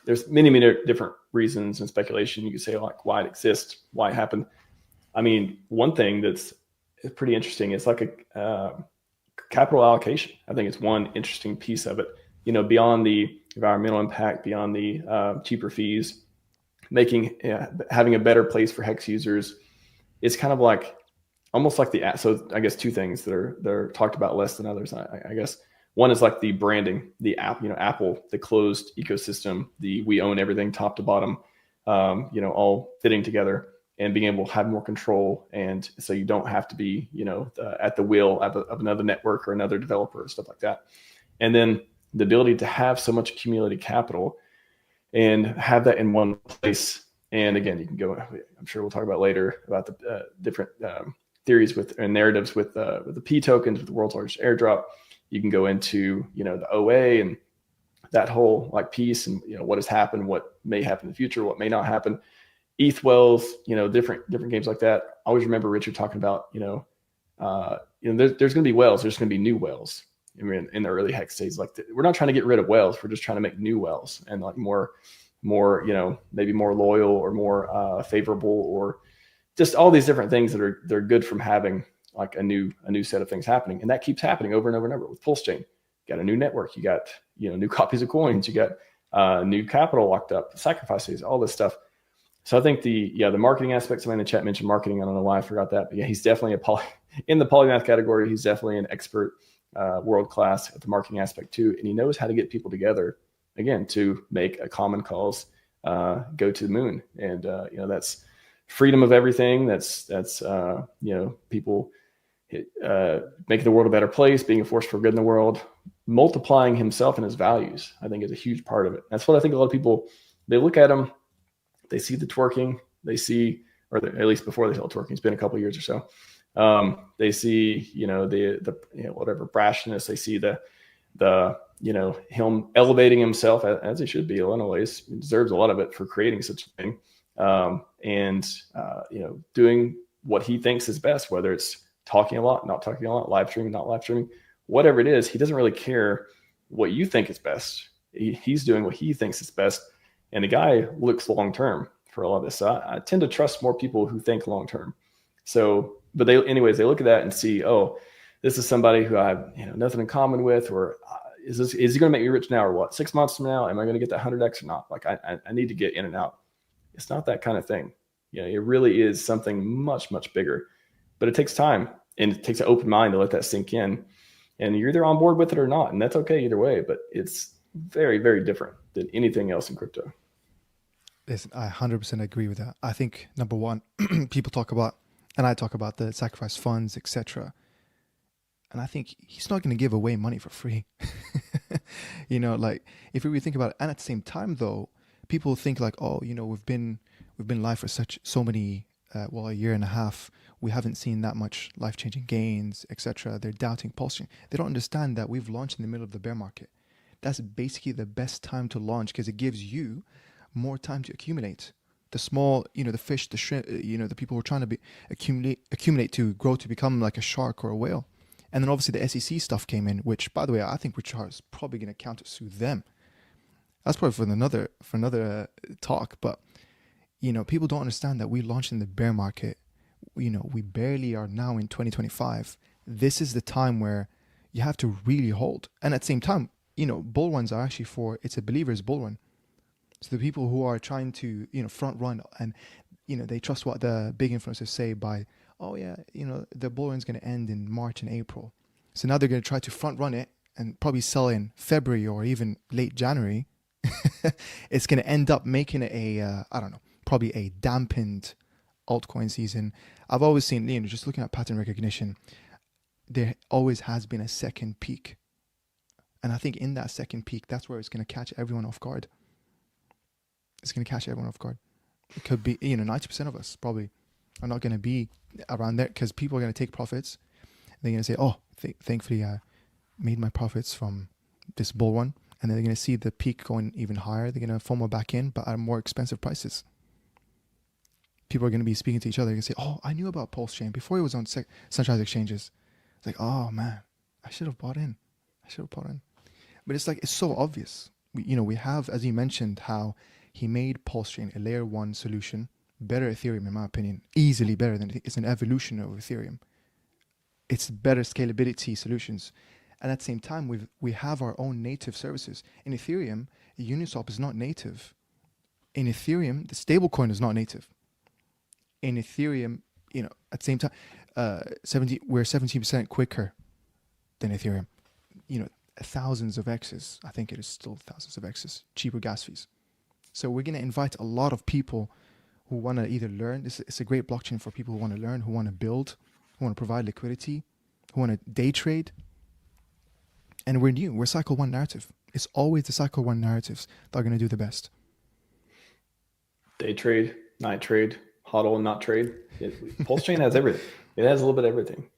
there's many different reasons and speculation. You could say like why it exists, why it happened. I mean, one thing that's pretty interesting is like a capital allocation. I think it's one interesting piece of it. You know, beyond the environmental impact, beyond the cheaper fees, having a better place for hex users. It's kind of like almost like so I guess two things that are talked about less than others. I guess one is like the branding, the app, you know, Apple, the closed ecosystem, we own everything top to bottom, you know, all fitting together and being able to have more control. And so you don't have to be, you know, at the will of another network or another developer or stuff like that. And then the ability to have so much accumulated capital and have that in one place. And again, you can go, I'm sure we'll talk about later about the different theories and narratives with the P tokens, with the world's largest airdrop. You can go into, you know, the OA and that whole like piece and, you know, what has happened, what may happen in the future, what may not happen. ETH wells, you know, different games like that. I always remember Richard talking about, you know, there's going to be wells. There's going to be new wells. I mean, in the early hex days, like we're not trying to get rid of wells. We're just trying to make new wells and like more, you know, maybe more loyal or more favorable, or just all these different things they're good from having like a new set of things happening. And that keeps happening over and over and over with PulseChain. You got a new network, you got, you know, new copies of coins, you got new capital locked up, sacrifices, all this stuff. So I think the marketing aspect, somebody in the chat mentioned marketing. I don't know why I forgot that, but yeah, he's definitely in the polymath category. He's definitely an expert, world-class at the marketing aspect too. And he knows how to get people together again, to make a common cause, go to the moon. And, you know, that's freedom of everything. That's you know, people making the world a better place, being a force for good in the world, multiplying himself and his values, I think is a huge part of it. That's what I think a lot of people, they look at him, they see the twerking, they see, or at least before they saw twerking, it's been a couple of years or so. They see, you know, the you know, whatever brashness, they see the you know, him elevating himself as he should be in a lot of ways. He deserves a lot of it for creating such a thing. And you know, doing what he thinks is best, whether it's talking a lot, not talking a lot, live streaming, not live streaming, whatever it is, he doesn't really care what you think is best. He's doing what he thinks is best. And the guy looks long-term for a lot of this. So I tend to trust more people who think long-term. So, but they look at that and see, oh, this is somebody who I have, you know, nothing in common with, or is he going to make me rich now or what? 6 months from now, am I going to get that 100x or not? Like I need to get in and out. It's not that kind of thing. You know, it really is something much, much bigger, but it takes time and it takes an open mind to let that sink in, and you're either on board with it or not. And that's okay either way, but it's very, very different than anything else in crypto. Listen, I 100% agree with that. I think number one, people talk about, and I talk about the sacrifice funds, etc. And I think he's not going to give away money for free. You know, like if we think about it, and at the same time though, people think like, oh, you know, we've been live for so many, a year and a half. We haven't seen that much life-changing gains, etc. They're doubting PulseChain. They don't understand that we've launched in the middle of the bear market. That's basically the best time to launch because it gives you more time to accumulate. The small, you know, the fish, the shrimp, you know, the people who are trying to accumulate to grow to become like a shark or a whale. And then obviously the SEC stuff came in, which, by the way, I think Richard is probably going to countersue them. That's probably for another talk. But, you know, people don't understand that we launched in the bear market. You know, we barely are now in 2025. This is the time where you have to really hold. And at the same time, you know, bull runs are actually it's a believer's bull run. So the people who are trying to, you know, front run and, you know, they trust what the big influencers say by, oh yeah, you know, the bull run's going to end in March and April. So now they're going to try to front run it and probably sell in February or even late January. It's going to end up making it I don't know, probably a dampened altcoin season. I've always seen, you know, just looking at pattern recognition, there always has been a second peak. And I think in that second peak, that's where it's going to catch everyone off guard. It's going to catch everyone off guard. It could be, you know, 90% of us probably are not going to be around there because people are going to take profits. They're going to say, oh, thankfully I made my profits from this bull run. And then they're going to see the peak going even higher. They're going to FOMO back in, but at more expensive prices. People are going to be speaking to each other. They're going to say, oh, I knew about PulseChain before it was on centralized exchanges. It's like, oh man, I should have bought in. But it's like, it's so obvious. we have, as you mentioned, how he made PulseChain a layer 1 solution, better Ethereum in my opinion, easily better than it's an evolution of Ethereum. It's better scalability solutions. And at the same time, we have our own native services. In Ethereum, Uniswap is not native. In Ethereum, the stablecoin is not native. In Ethereum, at the same time, we're 17% quicker than Ethereum. Thousands of X's. I think it is still thousands of X's. Cheaper gas fees. So we're going to invite a lot of people who want to either learn. It's a great blockchain for people who want to learn, who want to build, who want to provide liquidity, who want to day trade. And we're new. We're cycle 1 narrative. It's always the cycle 1 narratives that are going to do the best. Day trade, night trade, hodl and not trade. PulseChain has everything. It has a little bit of everything.